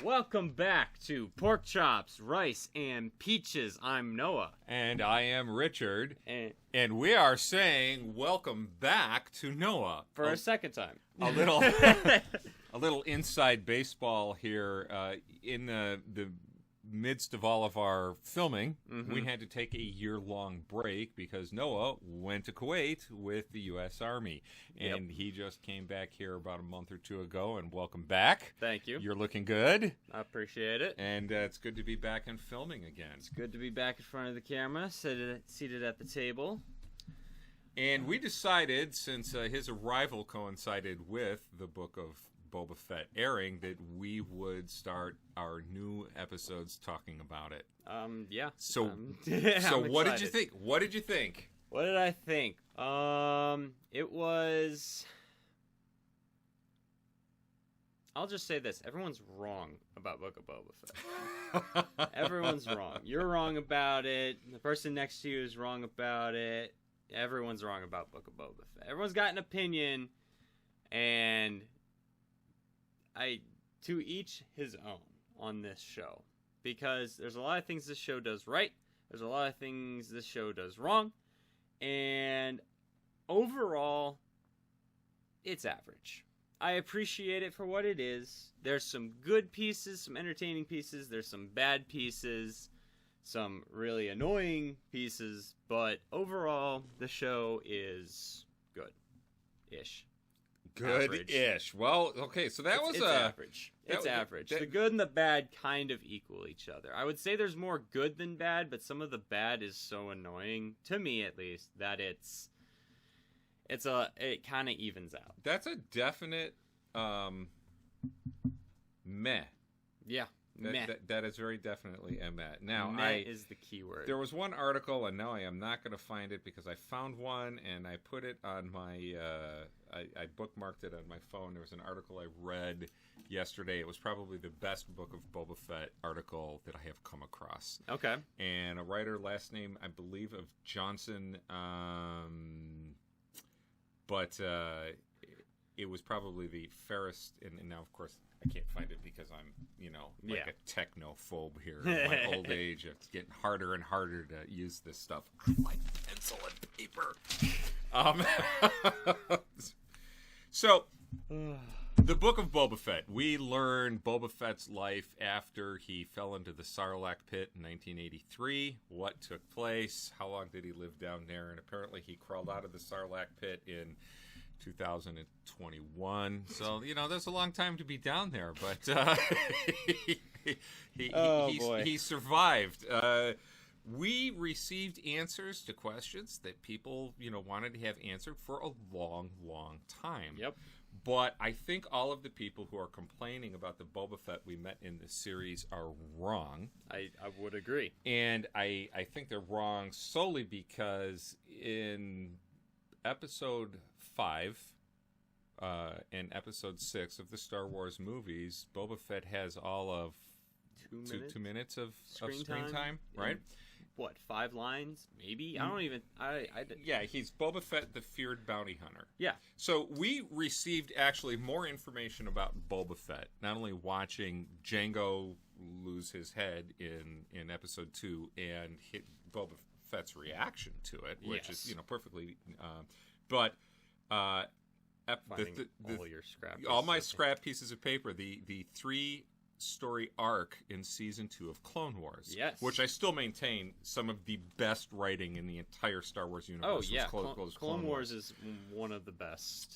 Welcome back to Pork Chops, Rice, and Peaches. I'm Noah. And I am Richard. And we are saying welcome back to Noah. For a second time. A little inside baseball here. In the midst of all of our filming, we had to take a year-long break because Noah went to Kuwait with the U.S. Army. And he just came back here about a month or two ago, and welcome back. Thank you. You're looking good. I appreciate it. And it's good to be back in filming again. It's good to be back in front of the camera, seated at the table. And we decided, since his arrival coincided with the Book of Boba Fett airing, that we would start our new episodes talking about it. Yeah. So what did you think? What did you think? What did I think? It was... I'll just say this. Everyone's wrong about Book of Boba Fett. Everyone's wrong. You're wrong about it. The person next to you is wrong about it. Everyone's wrong about Book of Boba Fett. Everyone's got an opinion, and to each his own on this show, because there's a lot of things this show does right, there's a lot of things this show does wrong, and overall, it's average. I appreciate it for what it is. There's some good pieces, some entertaining pieces, there's some bad pieces, some really annoying pieces, but overall, the show is good-ish. Good-ish. Well, okay, so it's average. It's average. The good and the bad kind of equal each other. I would say there's more good than bad, but some of the bad is so annoying, to me at least, that it kind of evens out. That's a definite meh. Yeah. That is very definitely a meh. Now, meh is the key word. There was one article, and now I am not going to find it because I found one and I put it on my. I bookmarked it on my phone. There was an article I read yesterday. It was probably the best Book of Boba Fett article that I have come across. Okay. And a writer, last name I believe of Johnson, but it was probably the fairest. And now, of course, I can't find it because I'm, a technophobe here. In my old age, it's getting harder and harder to use this stuff. I like pencil and paper. So, the Book of Boba Fett. We learn Boba Fett's life after he fell into the Sarlacc pit in 1983. What took place? How long did he live down there? And apparently he crawled out of the Sarlacc pit in 2021. So, there's a long time to be down there, but he survived. We received answers to questions that people, wanted to have answered for a long, long time. Yep. But I think all of the people who are complaining about the Boba Fett we met in this series are wrong. I would agree. And I think they're wrong solely because in Episode 5 and Episode 6 of the Star Wars movies, Boba Fett has all of two minutes of screen time, right? what, 5 lines, maybe? I don't even. Yeah, he's Boba Fett, the feared bounty hunter. Yeah. So we received actually more information about Boba Fett, not only watching Jango lose his head in episode 2 and hit Boba Fett's reaction to it, which is perfectly, but all your scrap, all my scrap pieces of paper, the 3-story arc in season 2 of Clone Wars, yes, which I still maintain some of the best writing in the entire Star Wars universe. Oh yeah, was Clone Wars is one of the best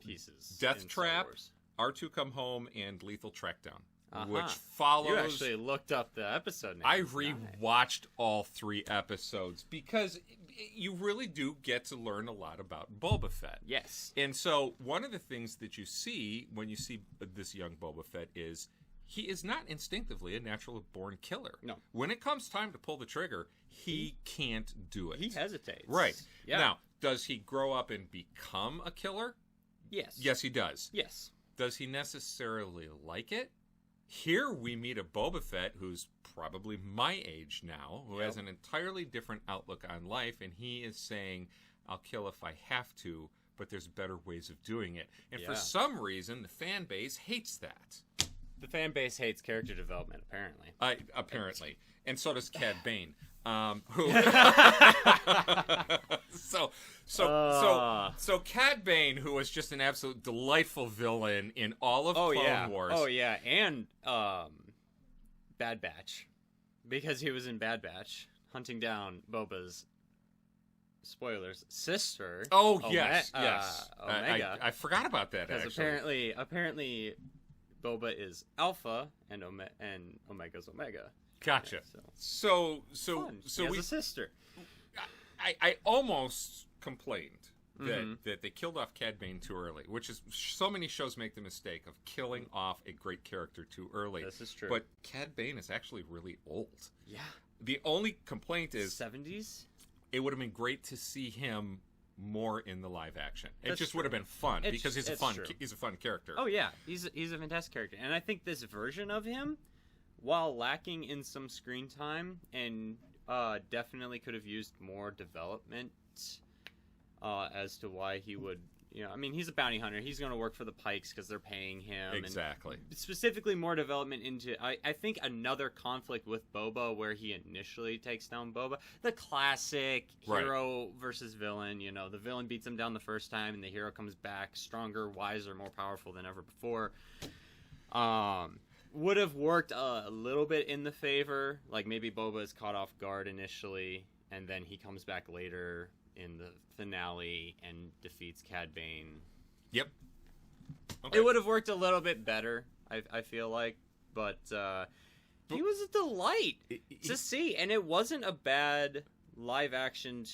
pieces. Death Trap, R2 Come Home, and Lethal Trackdown. Which follows... You actually looked up the episode names. I rewatched all 3 episodes because you really do get to learn a lot about Boba Fett. Yes. And so one of the things that you see when you see this young Boba Fett is he is not instinctively a natural-born killer. No. When it comes time to pull the trigger, he can't do it. He hesitates. Right. Yeah. Now, does he grow up and become a killer? Yes. Yes, he does. Yes. Does he necessarily like it? Here we meet a Boba Fett who's probably my age now, who has an entirely different outlook on life, and he is saying, I'll kill if I have to, but there's better ways of doing it. And for some reason, the fan base hates that. The fan base hates character development, apparently. Apparently. And so does Cad Bane. Who So Cad Bane, who was just an absolute delightful villain in all of Clone Wars. Oh yeah, and Bad Batch, because he was in Bad Batch hunting down Boba's, spoilers, sister. Oh yes, Omega. I forgot about that because actually. apparently Boba is Alpha and Omega's Omega. Gotcha. Yeah, so he has a sister. I almost complained that they killed off Cad Bane too early, which is so many shows make the mistake of killing off a great character too early. This is true. But Cad Bane is actually really old. Yeah. The only complaint is 70s. It would have been great to see him more in the live action. That's it just true. would have been fun because he's a fun character. Oh yeah, he's a fantastic character, and I think this version of him, while lacking in some screen time and definitely could have used more development as to why he would, I mean, he's a bounty hunter. He's going to work for the Pikes because they're paying him. Exactly. And specifically, more development into, I think, another conflict with Boba where he initially takes down Boba. The classic hero versus villain. The villain beats him down the first time, and the hero comes back stronger, wiser, more powerful than ever before. Would have worked a little bit in the favor. Like, maybe Boba is caught off guard initially, and then he comes back later in the finale and defeats Cad Bane. Yep. Okay. It would have worked a little bit better, I feel like, but he was a delight to see, and it wasn't a bad cartoon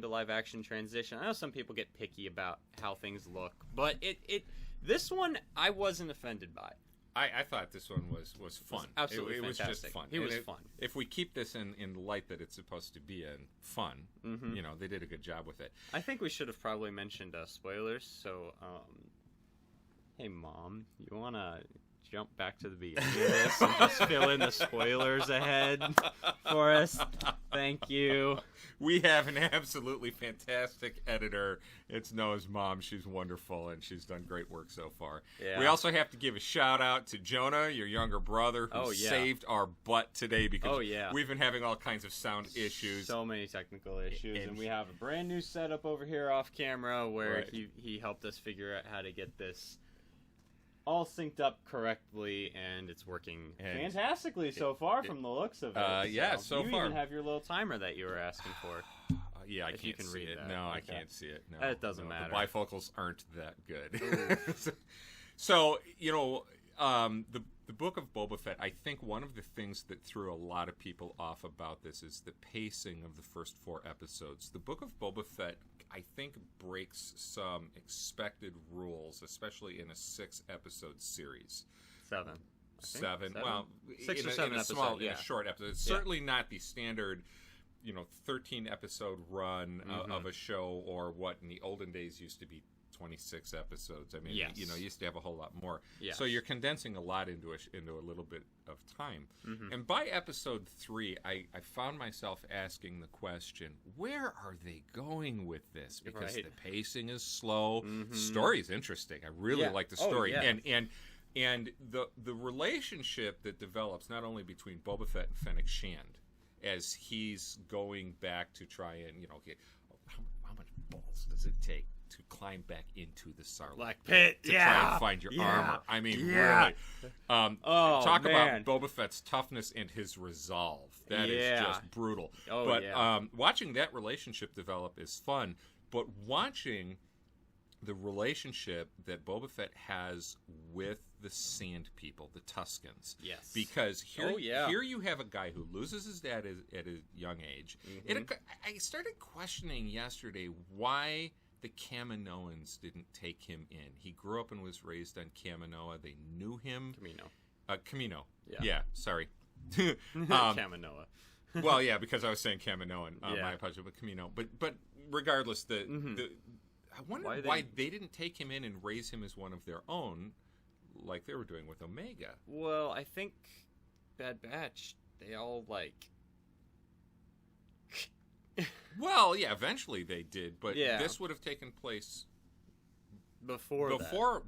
to live action transition. I know some people get picky about how things look, but this one I wasn't offended by. I thought this one was fun. Absolutely it was fantastic. just fun. It was fun. If we keep this in the light that it's supposed to be in, fun, they did a good job with it. I think we should have probably mentioned spoilers. So, hey, Mom, you want to jump back to the beginning of this and just fill in the spoilers ahead for us? Thank you. We have an absolutely fantastic editor. It's Noah's mom. She's wonderful, and she's done great work so far. Yeah. We also have to give a shout-out to Jonah, your younger brother, who saved our butt today because we've been having all kinds of sound issues. So many technical issues, and we have a brand new setup over here off camera where he helped us figure out how to get this all synced up correctly, and it's working fantastically so far from the looks of it. So you far. You even have your little timer that you were asking for. I can't see it. No, I can't see it. No, it doesn't matter. The bifocals aren't that good. So, the Book of Boba Fett, I think one of the things that threw a lot of people off about this is the pacing of the first 4 episodes. The Book of Boba Fett, I think, breaks some expected rules, especially in a 6-episode series. 7. 7. Well, 6 or 7 episodes. In a short episode. It's certainly not the standard 13-episode run of a show, or what in the olden days used to be 26 episodes. I mean, Yes. you used to have a whole lot more. Yes. So you're condensing a lot into a little bit of time. Mm-hmm. And by episode 3, I found myself asking the question, where are they going with this? Because Right. the pacing is slow. Mm-hmm. Story is interesting. I really like the story. Oh, yeah. And the relationship that develops not only between Boba Fett and Fennec Shand as he's going back to try and, get, how much balls does it take to climb back into the Sarlacc Pit, to try and find your armor? I mean, really. Talk about Boba Fett's toughness and his resolve. That is just brutal. Oh, but yeah. Watching that relationship develop is fun, but watching the relationship that Boba Fett has with the Sand People, the Tuskens. Yes. Because here yeah. you have a guy who loses his dad at a young age. Mm-hmm. I started questioning yesterday why the Kaminoans didn't take him in. He grew up and was raised on Kaminoa. They knew him. Kamino. Yeah, sorry. Kaminoa. Well, yeah, because I was saying Kaminoan. My apologies, but Kamino. But regardless, I wonder why they didn't take him in and raise him as one of their own, like they were doing with Omega. Well, I think Bad Batch, they all Well, yeah, eventually they did, but Yeah. this would have taken place before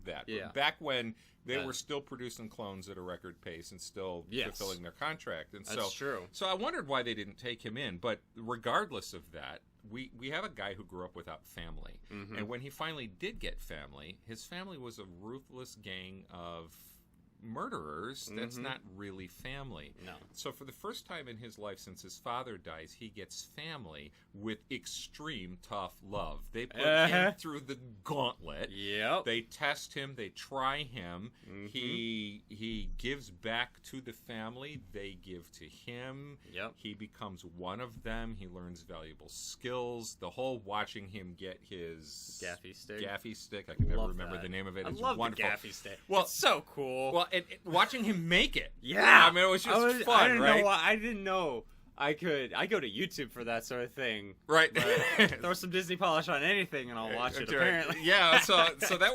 that. Yeah. Back when they were still producing clones at a record pace and still fulfilling their contract. And That's true. So I wondered why they didn't take him in, but regardless of that, we have a guy who grew up without family. Mm-hmm. And when he finally did get family, his family was a ruthless gang of murderers. That's not really family. No. So for the first time in his life since his father dies, he gets family with extreme tough love. They put him through the gauntlet. Yep. They test him. They try him. Mm-hmm. He gives back to the family. They give to him. Yep. He becomes one of them. He learns valuable skills. The whole watching him get his Gaffy stick. I can never remember the name of it. I It's love wonderful. the Gaffy stick. Well, it's so cool. Well, and watching him make it. Yeah. I mean, it was just fun, I didn't right? know I didn't know I could. I go to YouTube for that sort of thing. Right. Throw some Disney polish on anything and I'll watch it. Apparently. Yeah. So that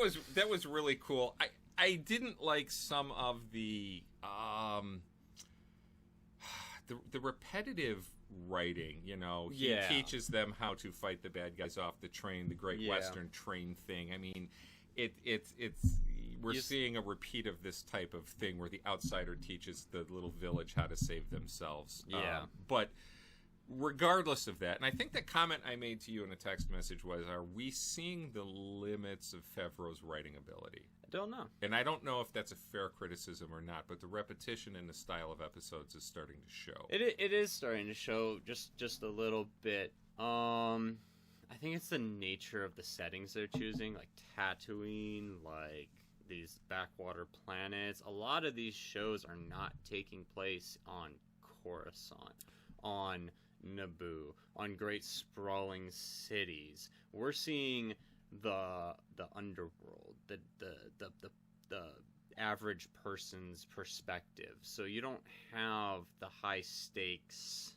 was really cool. I didn't like some of the repetitive writing. He teaches them how to fight the bad guys off the train, the Great Western Train thing. I mean, it's we're seeing a repeat of this type of thing where the outsider teaches the little village how to save themselves. Yeah. But regardless of that, and I think the comment I made to you in a text message was, are we seeing the limits of Favreau's writing ability? I don't know. And I don't know if that's a fair criticism or not, but the repetition in the style of episodes is starting to show. It is starting to show just a little bit. I think it's the nature of the settings they're choosing, like Tatooine, like these backwater planets. A lot of these shows are not taking place on Coruscant, on Naboo, on great sprawling cities. We're seeing the underworld, the average person's perspective. So you don't have the high stakes,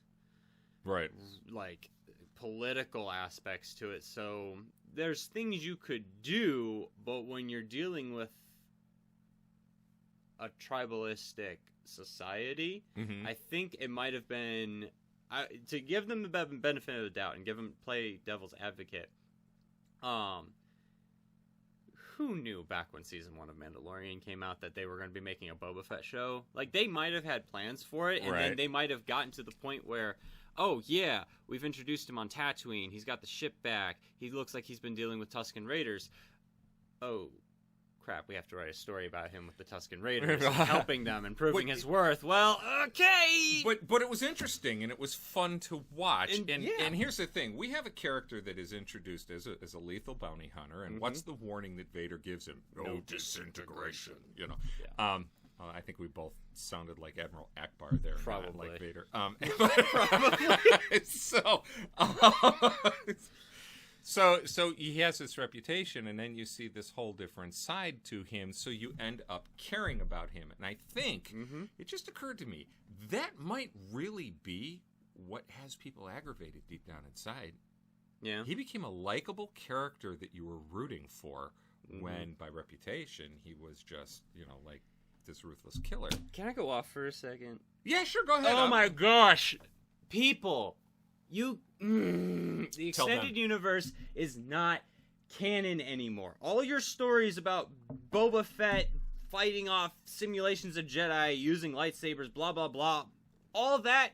right, like political aspects to it. So there's things you could do, but when you're dealing with a tribalistic society, I think it might have been to give them the benefit of the doubt and play devil's advocate. Who knew back when season 1 of Mandalorian came out that they were going to be making a Boba Fett show? Like, they might have had plans for it, and then they might have gotten to the point where, oh yeah, we've introduced him on Tatooine. He's got the ship back. He looks like he's been dealing with Tusken Raiders. Oh crap, we have to write a story about him with the Tusken Raiders, helping them and proving his worth. Well, okay. But it was interesting and it was fun to watch. And here's the thing: we have a character that is introduced as a lethal bounty hunter, and what's the warning that Vader gives him? No disintegration. I think we both sounded like Admiral Akbar there, probably not like Vader. Probably. So he has this reputation, and then you see this whole different side to him, so you end up caring about him. And I think, it just occurred to me, that might really be what has people aggravated deep down inside. Yeah. He became a likable character that you were rooting for, Mm-hmm. when by reputation he was just, like this ruthless killer. Can I go off for a second? Yeah, sure, go ahead. Oh my gosh, people, the Tell extended them. universe is not canon anymore. All your stories about Boba Fett fighting off simulations of Jedi using lightsabers, blah blah blah, all that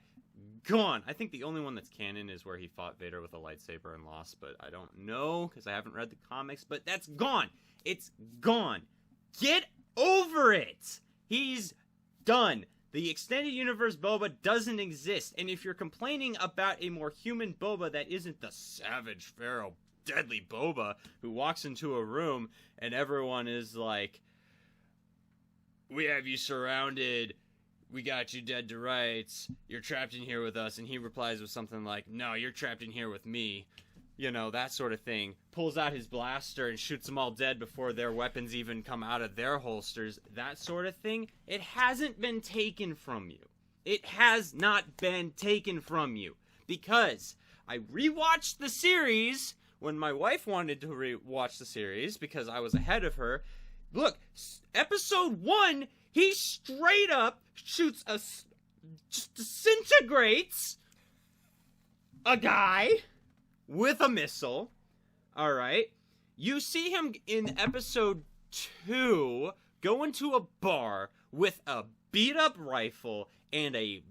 gone. I think the only one that's canon is where he fought Vader with a lightsaber and lost, but I don't know because I haven't read the comics. But that's gone. It's gone. Get over it. He's done. The extended universe Boba doesn't exist. And if you're complaining about a more human Boba that isn't the savage, feral, deadly Boba who walks into a room and everyone is like, "We have you surrounded. We got you dead to rights. You're trapped in here with us." And he replies with something like, "No, you're trapped in here with me." That sort of thing. Pulls out his blaster and shoots them all dead before their weapons even come out of their holsters. That sort of thing. It hasn't been taken from you. It has not been taken from you. Because I rewatched the series when my wife wanted to rewatch the series because I was ahead of her. Look, episode 1, he straight up shoots just disintegrates a guy with a missile. All right. You see him in episode 2 go into a bar with a beat up rifle and a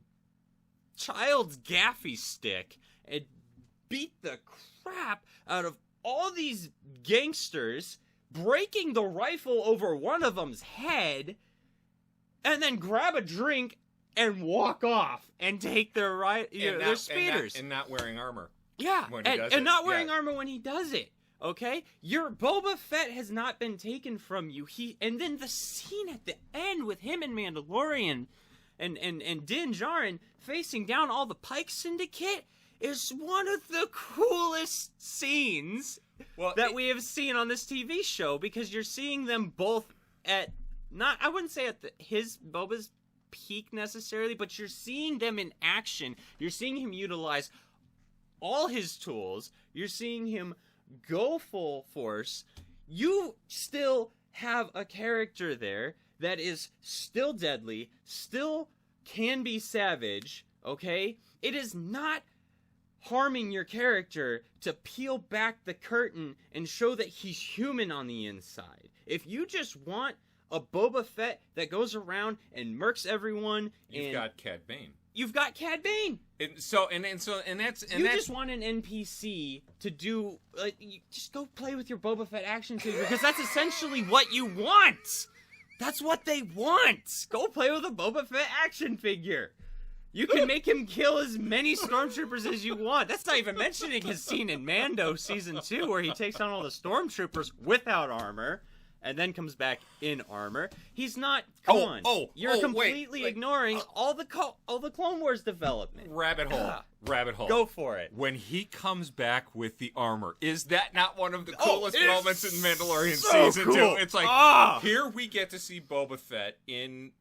child's gaffy stick and beat the crap out of all these gangsters, breaking the rifle over one of them's head, and then grab a drink and walk off and take their their speeders. And not wearing armor. Yeah, when he does it. and not wearing armor when he does it. Okay, your Boba Fett has not been taken from you. And then the scene at the end with him and Mandalorian, and Din Djarin facing down all the Pike Syndicate is one of the coolest scenes that we have seen on this TV show, because you're seeing them both at I wouldn't say at Boba's peak necessarily, but you're seeing them in action. You're seeing him utilize all his tools. You're seeing him go full force. You still have a character there that is still deadly, still can be savage, okay? It is not harming your character to peel back the curtain and show that he's human on the inside. If you just want a Boba Fett that goes around and murks everyone, You've got Cad Bane. You've got Cad Bane. You Just want an NPC to do. Just go play with your Boba Fett action figure, because that's essentially what you want. That's what they want. Go play with a Boba Fett action figure. You can make him kill as many stormtroopers as you want. That's not even mentioning his scene in Mando Season 2 where he takes on all the stormtroopers without armor and then comes back in armor. He's not. You're completely ignoring all the Clone Wars development. Rabbit hole. Go for it. When he comes back with the armor, is that not one of the coolest moments in Mandalorian so Season cool. 2? It's like, here we get to see Boba Fett in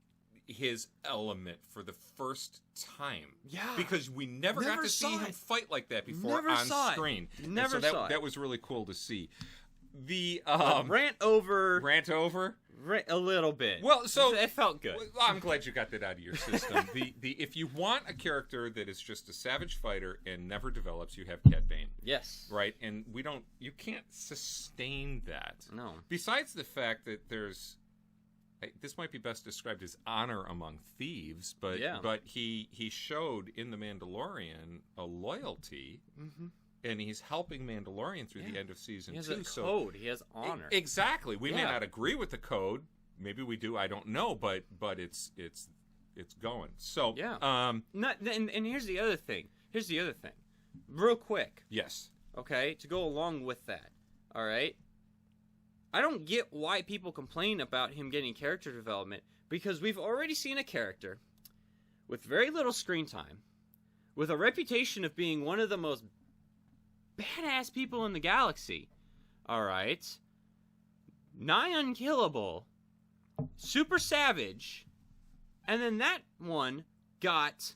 his element for the first time. Yeah. Because we never got to see him fight like that before Never on saw it. screen. Never so saw it. That was really cool to see. The rant over a little bit. Well, so it felt good. Well, I'm glad you got that out of your system. If you want a character that is just a savage fighter and never develops, you have Cad Bane. Yes. Right? And you can't sustain that. No. Besides the fact that this might be best described as honor among thieves, but he showed in The Mandalorian a loyalty. Mm-hmm. And he's helping Mandalorian through the end of season 2. He has a code. He has honor. Exactly. We may not agree with the code. Maybe we do. I don't know. But it's going. So and here's the other thing. Real quick. Yes. Okay. To go along with that. All right. I don't get why people complain about him getting character development, because we've already seen a character with very little screen time, with a reputation of being one of the most badass people in the galaxy, all right? Nigh unkillable, super savage, and then that one got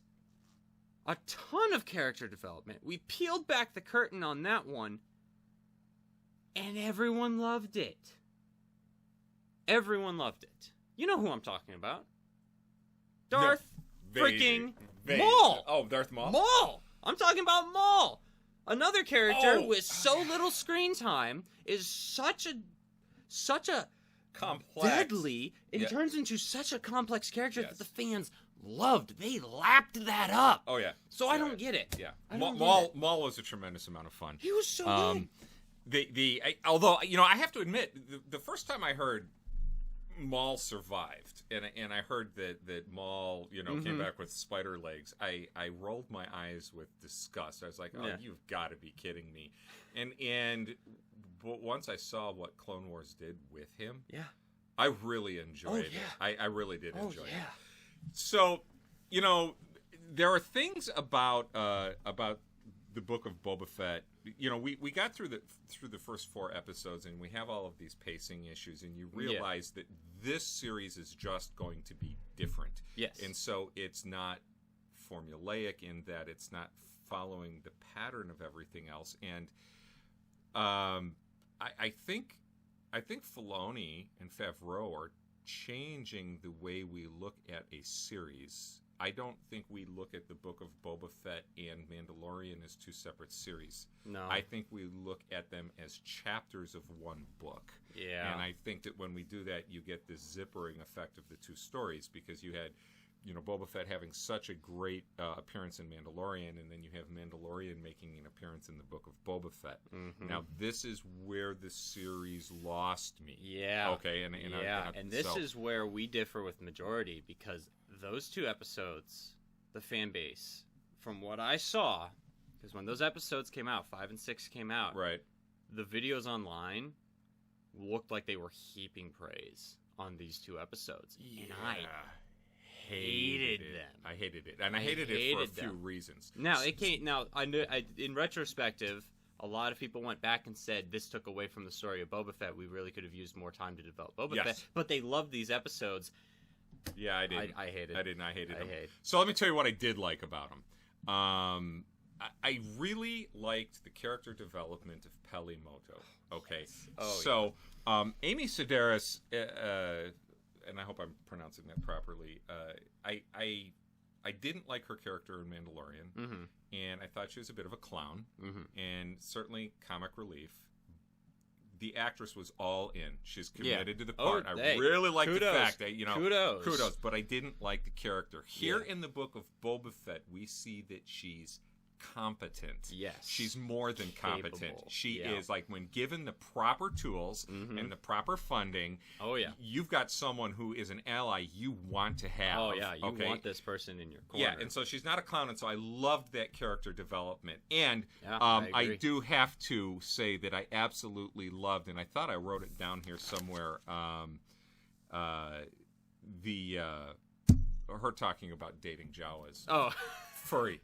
a ton of character development. We peeled back the curtain on that one, and everyone loved it. Everyone loved it. You know who I'm talking about. Darth freaking Maul. Oh, Darth Maul? Maul! I'm talking about Maul! Another character Oh. with so little screen time is such a Complex. deadly. It Yeah. turns into such a complex character Yes. that the fans loved. They lapped that up. Oh, yeah. So I don't get it. Yeah. I don't get Maul was a tremendous amount of fun. He was so good. Although, I have to admit, the first time I heard Maul survived, and I heard that Maul, came back with spider legs, I rolled my eyes with disgust. I was like, oh, Yeah. you've got to be kidding me. But once I saw what Clone Wars did with him, Yeah. I really enjoyed it. yeah. I really did Oh, enjoy it. yeah. So, there are things about the Book of Boba Fett. We got through the first 4 episodes, and we have all of these pacing issues, and you realize that this series is just going to be different. Yes. And so it's not formulaic in that it's not following the pattern of everything else. And I think Filoni and Favreau are changing the way we look at a series. I don't think we look at the Book of Boba Fett and Mandalorian as 2 separate series. No. I think we look at them as chapters of one book. Yeah. And I think that when we do that, you get the zippering effect of the 2 stories, because you had, Boba Fett having such a great appearance in Mandalorian, and then you have Mandalorian making an appearance in the Book of Boba Fett. Mm-hmm. Now, this is where the series lost me. Yeah. Okay. And this is where we differ with majority, because those 2 episodes, the fan base, from what I saw, because when those episodes came out, 5 and 6 came out, right. The videos online looked like they were heaping praise on these 2 episodes. Yeah. And I hated them. I hated it, and I hated it for a few reasons. Now it came. Now in retrospective, a lot of people went back and said this took away from the story of Boba Fett. We really could have used more time to develop Boba Fett. But they loved these episodes. Yeah, I did. I hated. I didn't. I hated them. hate. So let me tell you what I did like about them. I really liked the character development of Peli Motto. Okay, so Amy Sedaris. And I hope I'm pronouncing that properly. I didn't like her character in Mandalorian, and I thought she was a bit of a clown, and certainly comic relief. The actress was all in; she's committed to the part. I really like the fact that kudos. But I didn't like the character. Here in the Book of Boba Fett, we see that she's competent. Yes. She's more than competent. Capable. She is, like, when given the proper tools and the proper funding, you've got someone who is an ally you want to have. Oh, yeah. You want this person in your corner. Yeah, and so she's not a clown, and so I loved that character development. And I do have to say that I absolutely loved, and I thought I wrote it down here somewhere, her talking about dating Jawas. Oh. Furry.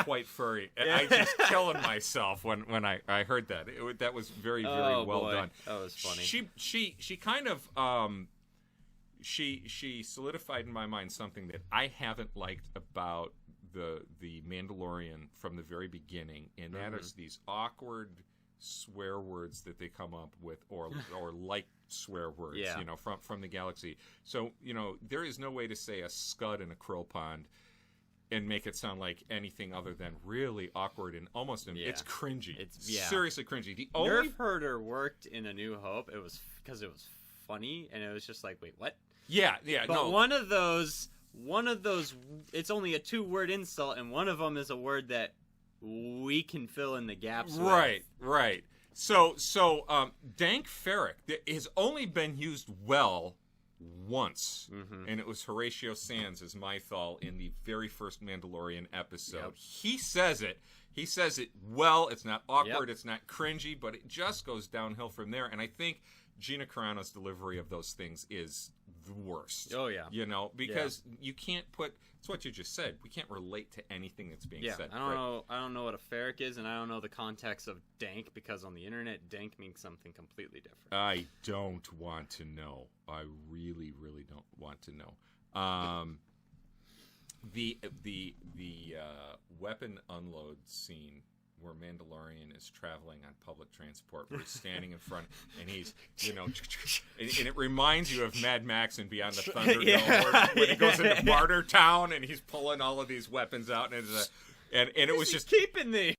Quite furry. I just killing myself when I heard that. That was very, very well done. That was funny. She kind of she solidified in my mind something that I haven't liked about the Mandalorian from the very beginning, and that is these awkward swear words that they come up with, or like swear words, from the galaxy. So there is no way to say a scud in a krill pond and make it sound like anything other than really awkward and almost it's cringy. It's seriously cringy. The only Nerf Herder worked in A New Hope. It was because it was funny, and it was just like, wait, what? Yeah. But no. one of those, it's only a 2-word insult, and one of them is a word that we can fill in the gaps with. Right. So Dank Ferrick has only been used well once, and it was Horatio Sands as Mythal in the very first Mandalorian episode. Yep. He says it well. It's not awkward, it's not cringy, but it just goes downhill from there. And I think Gina Carano's delivery of those things is the worst. Oh yeah, because you can't put. It's what you just said. We can't relate to anything that's being said. I don't know what a ferric is, and I don't know the context of dank, because on the internet, dank means something completely different. I don't want to know. I really, really don't want to know. the weapon unload scene where Mandalorian is traveling on public transport, where he's standing in front, and he's, and it reminds you of Mad Max and Beyond the Thunderdome, when he goes into Barter Town and he's pulling all of these weapons out, and it was just keeping the.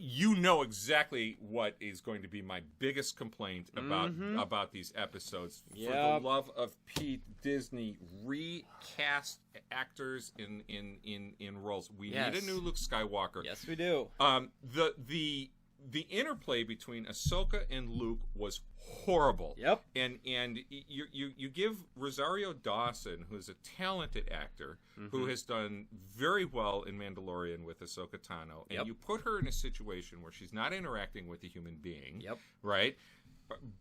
You know exactly what is going to be my biggest complaint about these episodes. Yep. For the love of Pete, Disney recast actors in roles. We need a new Luke Skywalker. Yes, we do. The interplay between Ahsoka and Luke was horrible. Yep. And you give Rosario Dawson, who's a talented actor, who has done very well in Mandalorian with Ahsoka Tano, and you put her in a situation where she's not interacting with a human being. Yep. Right?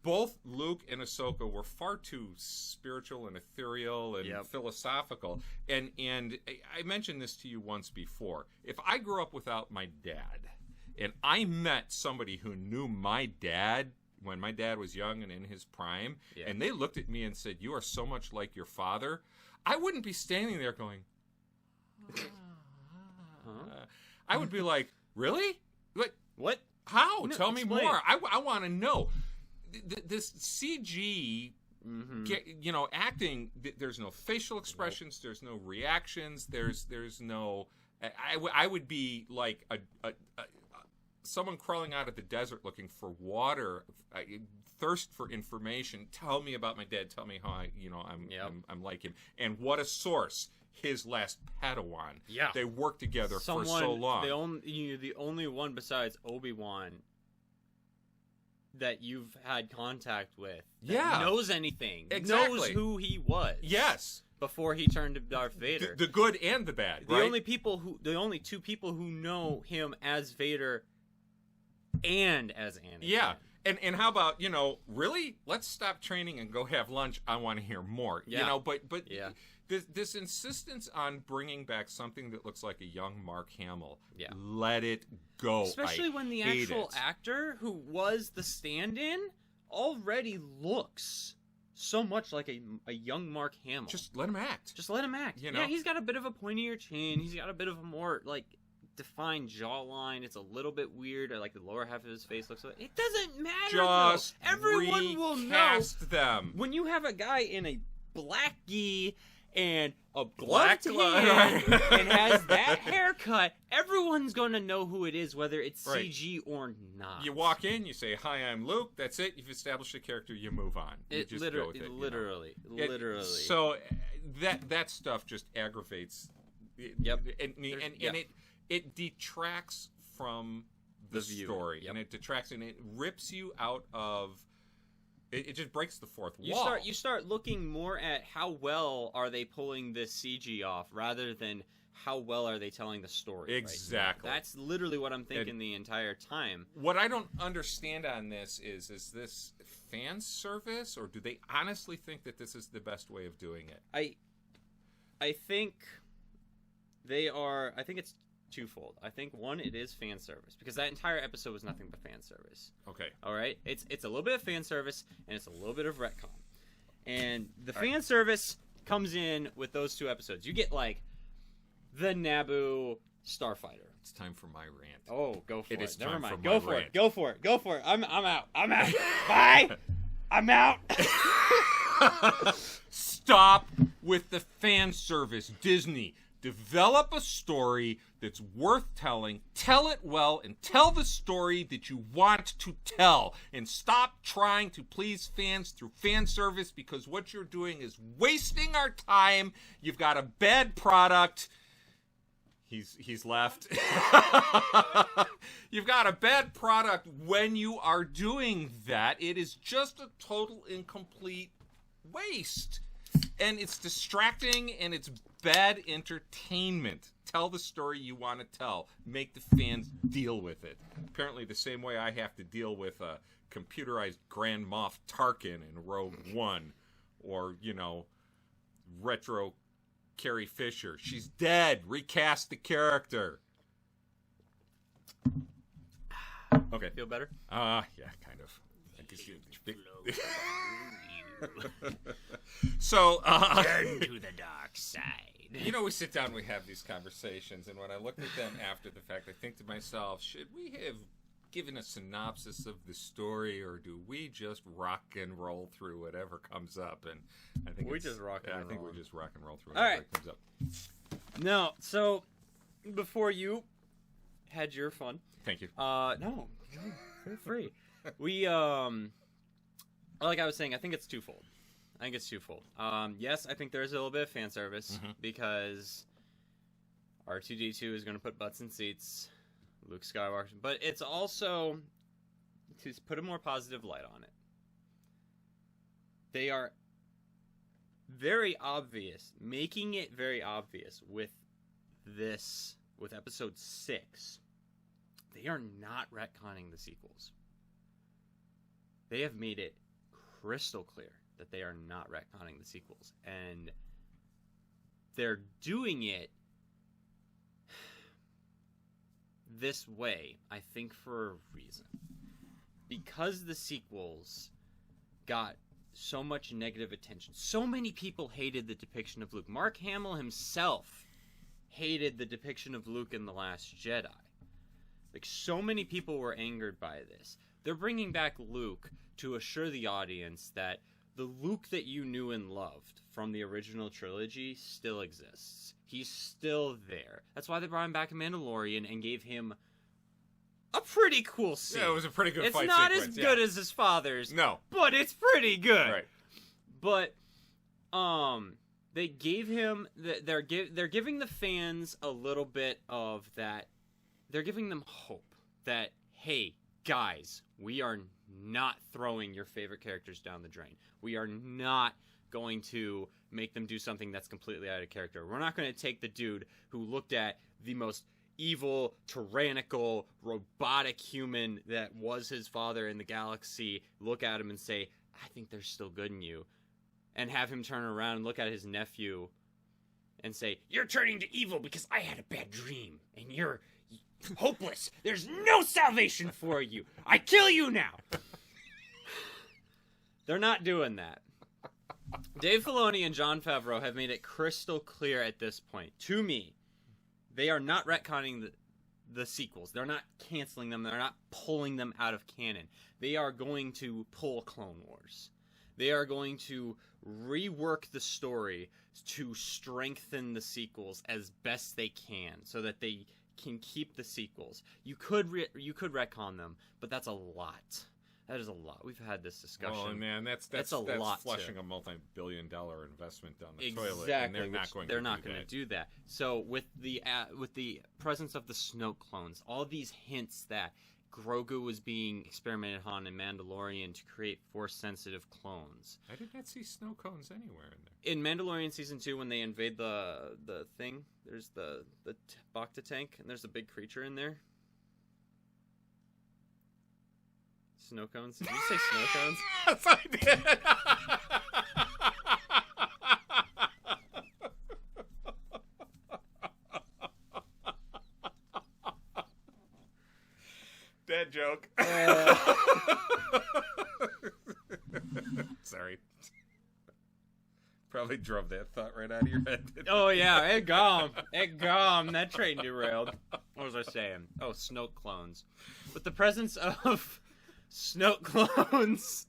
Both Luke and Ahsoka were far too spiritual and ethereal and philosophical. And I mentioned this to you once before. If I grew up without my dad, and I met somebody who knew my dad when my dad was young and in his prime, and they looked at me and said, "You are so much like your father," I wouldn't be standing there going, I would be like, "Really? What? How? No, Tell me explain. more. I want to know." This CG, acting, there's no facial expressions, there's no reactions, there's no... I would be like someone crawling out of the desert looking for water, thirst for information. Tell me about my dad. Tell me how I'm like him. And what a source! His last Padawan. Yeah, they worked together for so long. The only one besides Obi-Wan that you've had contact with, that knows anything, knows who he was. Yes. Before he turned to Darth Vader. The good and the bad, right? The only two people who know him as Vader and as Anakin. Yeah. And how about, really? Let's stop training and go have lunch. I want to hear more. Yeah. But this insistence on bringing back something that looks like a young Mark Hamill. Yeah. Let it go. Especially when the actual actor who was the stand-in already looks so much like a young Mark Hamill. Just let him act. Yeah, he's got a bit of a pointier chin. He's got a bit of a more, defined jawline. It's a little bit weird. Like, the lower half of his face looks like... It doesn't matter, Just though. Everyone will know. Them. When you have a guy in a black gi and a black hand and has that haircut, everyone's going to know who it is, whether it's CG or not. You walk in, you say, "Hi, I'm Luke." That's it. You've established a character. You move on. You just go with it. Literally. So that stuff just aggravates. Yep. And it detracts from the story, and it detracts and it rips you out of. It just breaks the fourth wall. You start looking more at how well are they pulling this CG off, rather than how well are they telling the story. Exactly. Right? That's literally what I'm thinking the entire time. What I don't understand on this is this fan service, or do they honestly think that this is the best way of doing it? I think they are. I think it's twofold. I think, one, it is fan service, because that entire episode was nothing but fan service. Okay. All right? It's a little bit of fan service, and it's a little bit of retcon. And the fan service comes in with those two episodes. You get, the Naboo Starfighter. It's time for my rant. Oh, go for it. It is Never time mind. for Go my for rant. it. Go for it. Go for it. I'm out. Bye. I'm out. Stop with the fan service, Disney. Develop a story that's worth telling, tell it well, and tell the story that you want to tell. And stop trying to please fans through fan service, because what you're doing is wasting our time. You've got a bad product. He's left. You've got a bad product when you are doing that. It is just a total incomplete waste. And it's distracting, and it's bad entertainment. Tell the story you want to tell. Make the fans deal with it. Apparently the same way I have to deal with a computerized Grand Moff Tarkin in Rogue One. Or, retro Carrie Fisher. She's dead. Recast the character. Okay. Feel better? Yeah, kind of. So, Turn to the dark side. you know, we sit down and we have these conversations, and when I look at them after the fact, I think to myself, should we have given a synopsis of the story, or do we just rock and roll through whatever comes up? And I think we just rock and roll. I think we just rock and roll through All whatever right. comes up. No, so before you had your fun. Thank you. No, feel free. We like I was saying, I think it's twofold. Yes, I think there's a little bit of fan service because R2-D2 is going to put butts in seats. Luke Skywalker, but it's also to put a more positive light on it. They are very obvious, making it very obvious with episode 6. They are not retconning the sequels. They have made it crystal clear that they are not retconning the sequels, and they're doing it this way, I think, for a reason. Because the sequels got so much negative attention. So many people hated the depiction of Luke. Mark Hamill himself hated the depiction of Luke in The Last Jedi. Like, so many people were angered by this. They're bringing back Luke to assure the audience that the Luke that you knew and loved from the original trilogy still exists. He's still there. That's why they brought him back in Mandalorian and gave him a pretty cool scene. Yeah, it was a pretty good fight sequence. It's not sequence, as good as his father's. No. But it's pretty good. Right. But they gave him they're giving the fans a little bit of that. They're giving them hope that, hey, guys, we are not throwing your favorite characters down the drain. We are not going to make them do something that's completely out of character. We're not going to take the dude who looked at the most evil, tyrannical, robotic human that was his father in the galaxy, look at him and say, I think there's still good in you, and have him turn around and look at his nephew and say, you're turning to evil because I had a bad dream, and you're hopeless. There's no salvation for you. I kill you now. They're not doing that. Dave Filoni and Jon Favreau have made it crystal clear at this point, to me, they are not retconning the sequels. They're not canceling them. They're not pulling them out of canon. They are going to pull Clone Wars. They are going to rework the story to strengthen the sequels as best they can so that they can keep the sequels. You could retcon them, but that's a lot. That is a lot. We've had this discussion. Oh man, that's lot flushing too. a multi-billion-dollar investment down the exactly, toilet, and they're not going to do that. So with the presence of the Snoke clones, all these hints that Grogu was being experimented on in Mandalorian to create Force-sensitive clones. I did not see snow cones anywhere in there. In Mandalorian Season 2, when they invade the thing, there's the Bacta tank, and there's a big creature in there. Snow cones? Did you say snow cones? Yes, I did. Dead joke. Sorry. Probably drove that thought right out of your head. Oh, yeah. It gone. That train derailed. What was I saying? Oh, Snoke clones. With the presence of Snoke clones,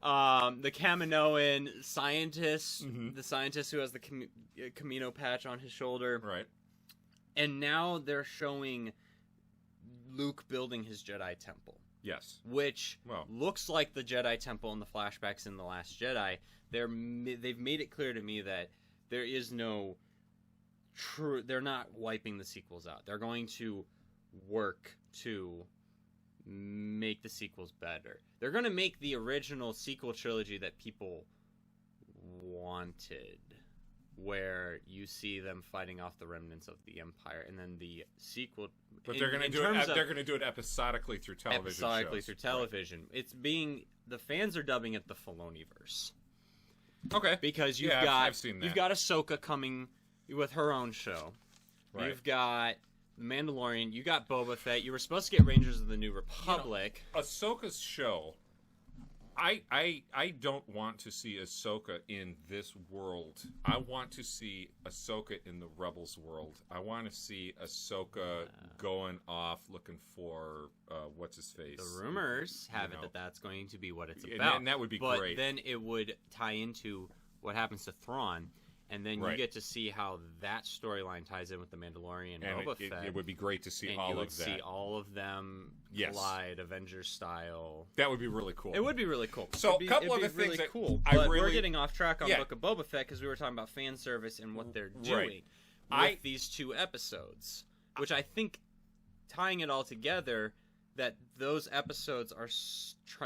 the Kaminoan scientist, the scientist who has the Camino patch on his shoulder. Right. And now they're showing Luke building his Jedi temple. Yes. Which looks like the Jedi temple in the flashbacks in The Last Jedi. They've made it clear to me that there is no true... They're not wiping the sequels out. They're going to work to make the sequels better. They're going to make the original sequel trilogy that people wanted, where you see them fighting off the remnants of the Empire, and then the sequel. But they're going to do it. They're going to do it episodically through television. Through television. Right. It's being the fans are dubbing it the Filoniverse. Okay. Because I've seen that. You've got Ahsoka coming with her own show. Right. You've got The Mandalorian. You got Boba Fett. You were supposed to get Rangers of the New Republic. Ahsoka's show, I don't want to see Ahsoka in this world. I want to see Ahsoka in the Rebels world. I want to see Ahsoka going off looking for what's his face. The rumors have it that that's going to be what it's about, and that would be but great. Then it would tie into what happens to Thrawn. And then you get to see how that storyline ties in with the Mandalorian and Boba Fett. It would be great to see and all you of would that. see all of them collide, Avengers style. That would be really cool. It would be really cool. So a couple of the really things that cool. But we're getting off track on Book of Boba Fett because we were talking about fan service and what they're doing with these 2 episodes, which I think, tying it all together, that those episodes are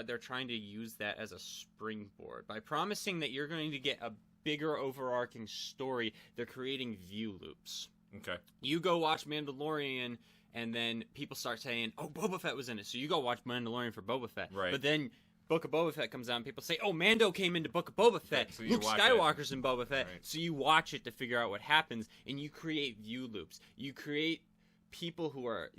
they're trying to use that as a springboard by promising that you're going to get a bigger overarching story. They're creating view loops. Okay. You go watch Mandalorian, and then people start saying, "Oh, Boba Fett was in it," so you go watch Mandalorian for Boba Fett. Right. But then Book of Boba Fett comes out, and people say, "Oh, Mando came into Book of Boba Fett. So Luke Skywalker's in Boba Fett." Right. So you watch it to figure out what happens, and you create view loops. You create people who are,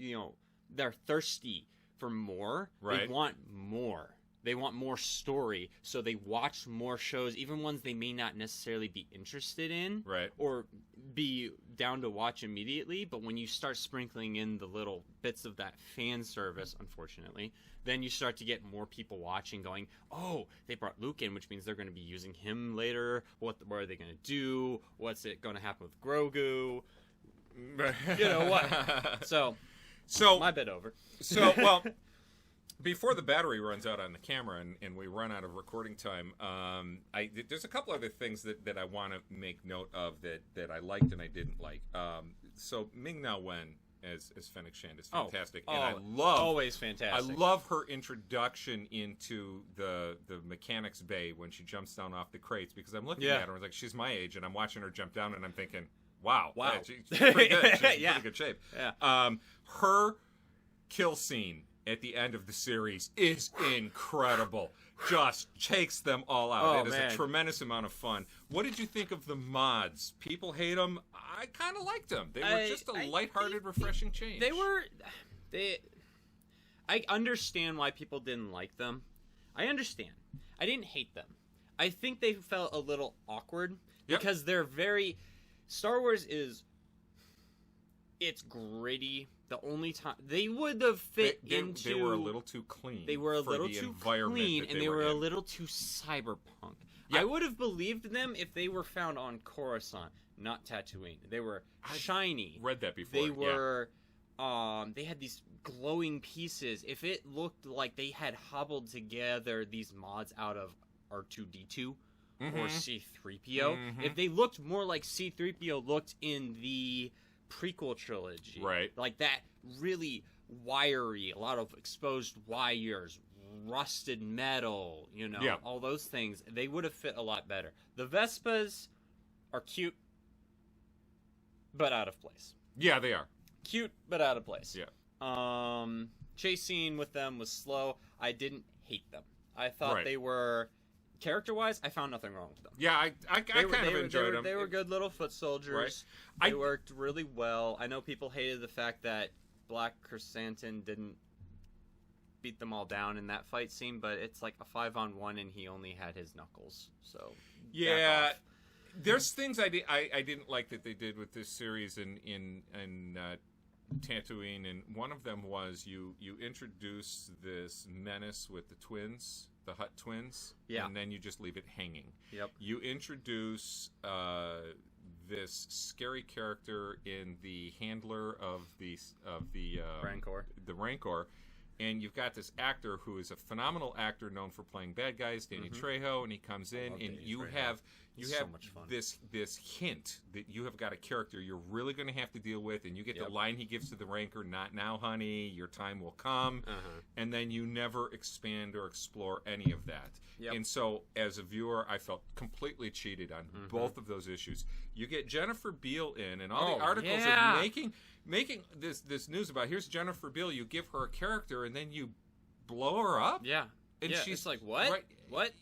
they're thirsty for more. Right. They want more. They want more story, so they watch more shows, even ones they may not necessarily be interested in or be down to watch immediately. But when you start sprinkling in the little bits of that fan service, unfortunately, then you start to get more people watching going, oh, they brought Luke in, which means they're going to be using him later. What are they going to do? What's it going to happen with Grogu? You know what? So my bit over. So, well... Before the battery runs out on the camera and we run out of recording time, there's a couple other things that I want to make note of that I liked and I didn't like. So Ming-Na Wen as Fennec Shand is fantastic, and I love always fantastic. I love her introduction into the mechanics bay when she jumps down off the crates, because I'm looking at her and I was like, she's my age, and I'm watching her jump down and I'm thinking, wow, she's pretty good. She's in pretty good shape. Yeah. Her kill scene at the end of the series is incredible. Just takes them all out. It is a tremendous amount of fun. What did you think of the mods? People hate them. I kind of liked them. They were just a lighthearted, refreshing change. I understand why people didn't like them. I understand. I didn't hate them. I think they felt a little awkward because they're very... Star Wars is... It's gritty. The only time they would have fit into, they were a little too clean. They were a little too clean, and they were a little too cyberpunk. Yep. I would have believed them if they were found on Coruscant, not Tatooine. They were shiny. Read that before. They were. They had these glowing pieces. If it looked like they had hobbled together these mods out of R2-D2 or C-3PO, if they looked more like C-3PO looked in the prequel trilogy, like that, really wiry, a lot of exposed wires, rusted metal, all those things, they would have fit a lot better. The Vespas are cute, but out of place. Yeah, they are cute, but out of place. Yeah. Chase scene with them was slow. I didn't hate them. I thought they were... Character-wise, I found nothing wrong with them. Yeah, I kind of enjoyed them. They were good little foot soldiers. They worked really well. I know people hated the fact that Black Chrysanthemum didn't beat them all down in that fight scene, but it's like a 5-on-1 and he only had his knuckles. So yeah, there's things I didn't like that they did with this series in Tatooine, and one of them was you introduce this menace with the twins. The Hutt twins, and then you just leave it hanging. Yep. You introduce this scary character in the handler of the Rancor. The Rancor, and you've got this actor who is a phenomenal actor known for playing bad guys, Danny Trejo, and he comes in, and you have so much fun. this hint that you have got a character you're really going to have to deal with, and you get the line he gives to the Rancor, "Not now, honey, your time will come," and then you never expand or explore any of that. Yep. And so, as a viewer, I felt completely cheated on both of those issues. You get Jennifer Beal in, and all the articles are making this news about, here's Jennifer Beal, you give her a character, and then you blow her up? Yeah. And she's it's like, what? What?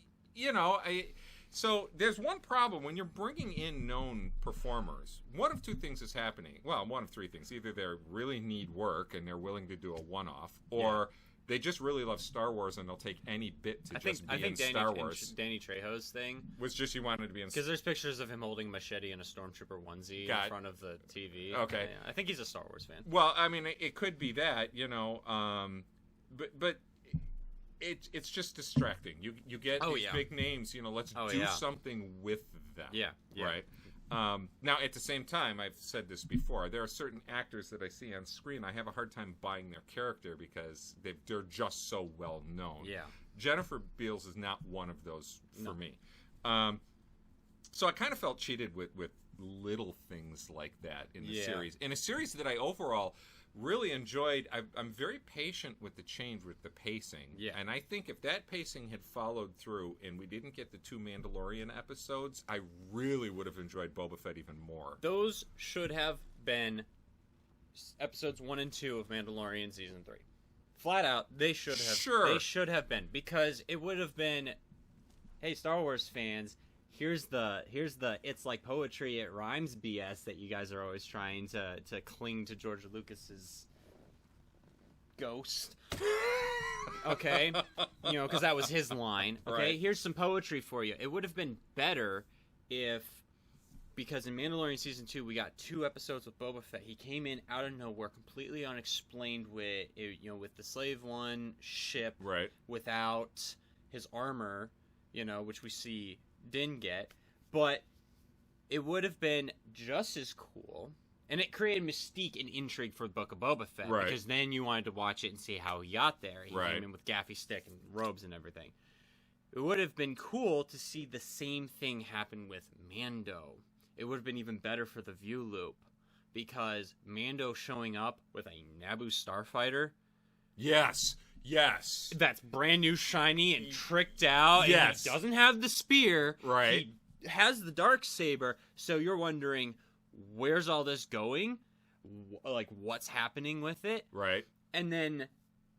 So there's one problem when you're bringing in known performers. One of two things is happening. Well, one of three things. Either they really need work and they're willing to do a one-off, or They just really love Star Wars, and they'll take any bit to be in Star Wars. Danny Trejo's thing was just he wanted to be in. Because there's pictures of him holding a machete and a stormtrooper onesie in front of the TV. Okay, yeah, I think he's a Star Wars fan. Well, I mean, it could be that, but it's just distracting. You get these big names, let's do something with them. Yeah. Right. Now, at the same time, I've said this before, there are certain actors that I see on screen, I have a hard time buying their character because they're just so well known. Yeah. Jennifer Beals is not one of those for me. So I kind of felt cheated with little things like that in the series. In a series that I overall really enjoyed. I'm very patient with the change with the pacing. Yeah. And I think if that pacing had followed through and we didn't get the 2 Mandalorian episodes, I really would have enjoyed Boba Fett even more. Those should have been episodes 1 and 2 of Mandalorian season 3. Flat out, they should have. Sure. They should have been, because it would have been, hey, Star Wars fans, here's the it's like poetry, it rhymes BS that you guys are always trying to cling to George Lucas's ghost. Okay? Because that was his line. Okay, right. Here's some poetry for you. It would have been better if, because in Mandalorian Season 2, we got 2 episodes with Boba Fett. He came in out of nowhere, completely unexplained with the Slave One ship. Right. Without his armor, which we see Din get. But it would have been just as cool. And it created mystique and intrigue for the Book of Boba Fett. Right. Because then you wanted to watch it and see how he got there. He right. came in with gaffy stick and robes and everything. It would have been cool to see the same thing happen with Mando. It would have been even better for the view loop, because Mando showing up with a Naboo starfighter. Yes. That's brand new, shiny, and tricked out. Yes. And he doesn't have the spear. Right. He has the darksaber. So you're wondering, where's all this going? Like, what's happening with it? Right. And then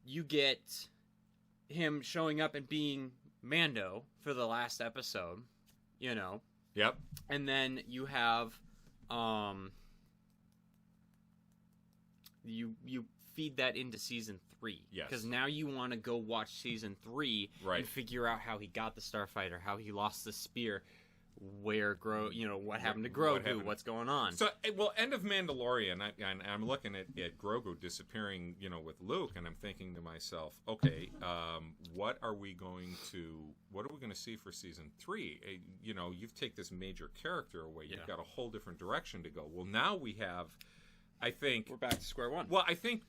you get him showing up and being Mando for the last episode, Yep. And then you have, you feed that into season 3. Yes. Because now you want to go watch season 3 right. and figure out how he got the starfighter, how he lost the spear, where what happened to Grogu, what's going on. So, end of Mandalorian, I'm looking at Grogu disappearing, with Luke, and I'm thinking to myself, okay, what are we going to see for season 3? You've taken this major character away. You've got a whole different direction to go. Well, now we have, I think, we're back to square one. Well, I think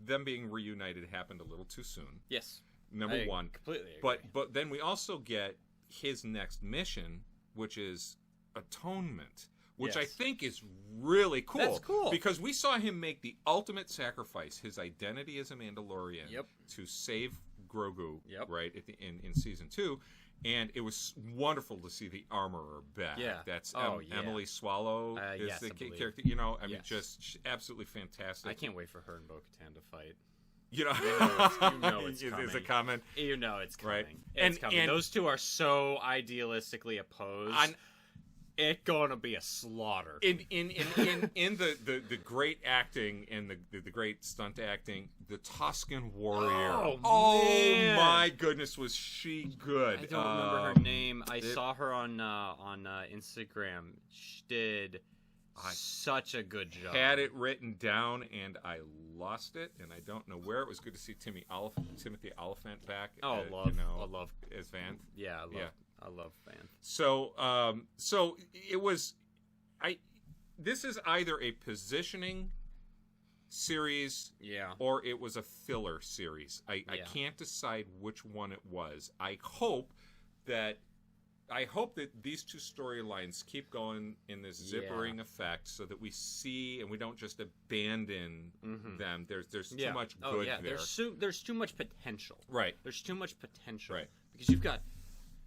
them being reunited happened a little too soon. Yes. Number one. Completely agree. But then we also get his next mission, which is atonement, which I think is really cool. That's cool. Because we saw him make the ultimate sacrifice, his identity as a Mandalorian, to save Grogu, right, in Season 2. And it was wonderful to see the Armorer back. Yeah. That's Emily Swallow is the character. Just absolutely fantastic. I can't wait for her and Bo-Katan to fight. It's coming. Is a comment. It's coming. Right. It's coming. And those two are so idealistically opposed. It's gonna be a slaughter. In the great acting and the great stunt acting, the Tusken Warrior. Oh man. My goodness, was she good? I don't remember her name. I saw her on Instagram. She did such a good job. Had it written down and I lost it, and I don't know where. It was good to see Timothy Oliphant back. I love as Van. Yeah, I love Van. So it was. This is either a positioning series, or it was a filler series. I can't decide which one it was. I hope that these two storylines keep going in this zippering effect, so that we see and we don't just abandon them. There's too much good there. There's too much potential. Right. There's too much potential. Right. Because you've got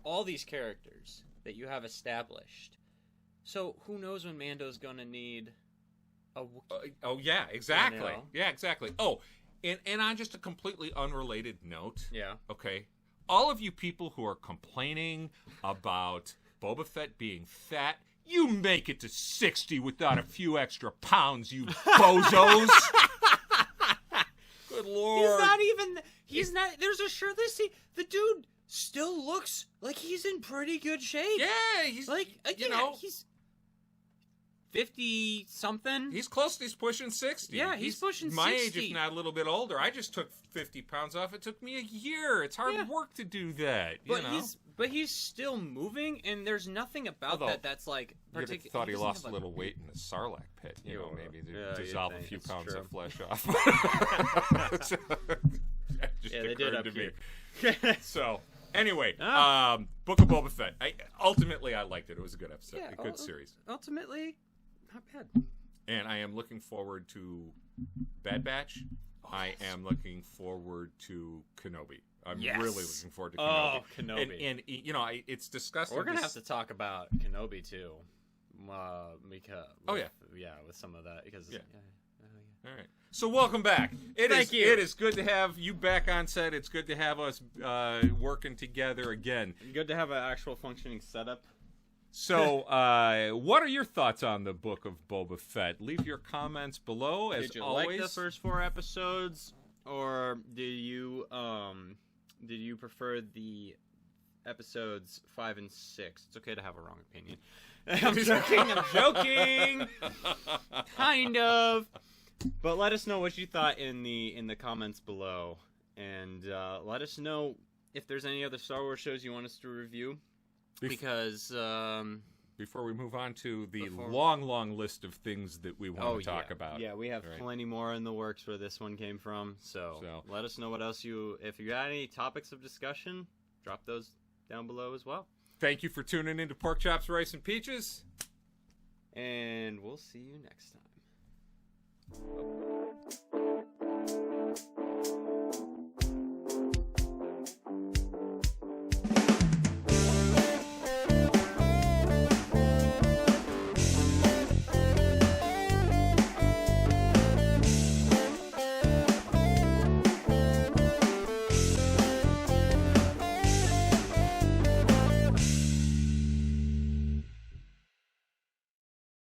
all these characters that you have established. So who knows when Mando's going to need a Wookiee? Yeah, exactly. Yeah, exactly. Oh, and on just a completely unrelated note. Yeah. Okay. All of you people who are complaining about Boba Fett being fat, you make it to 60 without a few extra pounds, you bozos. Good Lord. He's not even. He's not. There's a shirtless scene. The dude still looks like he's in pretty good shape. Yeah, he's Like, you yeah, know, he's 50 something. he's close. He's pushing 60. Yeah, he's pushing my 60. age, if not a little bit older. I just took 50 pounds off. It took me a year. It's hard work to do that. But he's still moving, and there's nothing about Although, that's like You'd have thought he lost a little weight in the Sarlacc pit. You know, maybe to dissolve a few pounds of flesh off. That just they did up to me. here. So, anyway, Oh. Book of Boba Fett. Ultimately, I liked it. It was a good episode. Yeah, a good series. Ultimately, not bad. And I am looking forward to Bad Batch. I am looking forward to Kenobi. I'm really looking forward to Kenobi. Oh, Kenobi. And you know, it's disgusting. We're going to have to talk about Kenobi, too. Because, with some of that. Because, All right. So welcome back. Thank you. It is good to have you back on set. It's good to have us working together again. Good to have an actual functioning setup. So, what are your thoughts on the Book of Boba Fett? Leave your comments below, as Did you always. like the first 4 episodes, or did you prefer the episodes 5 and 6? It's okay to have a wrong opinion. I'm joking. Kind of. But let us know what you thought in the comments below, and let us know if there's any other Star Wars shows you want us to review. Because before we move on to the long list of things that we want to talk about. Yeah, we have plenty more in the works where this one came from. So let us know what else if you got any topics of discussion, drop those down below as well. Thank you for tuning into Pork Chops, Rice, and Peaches. And we'll see you next time.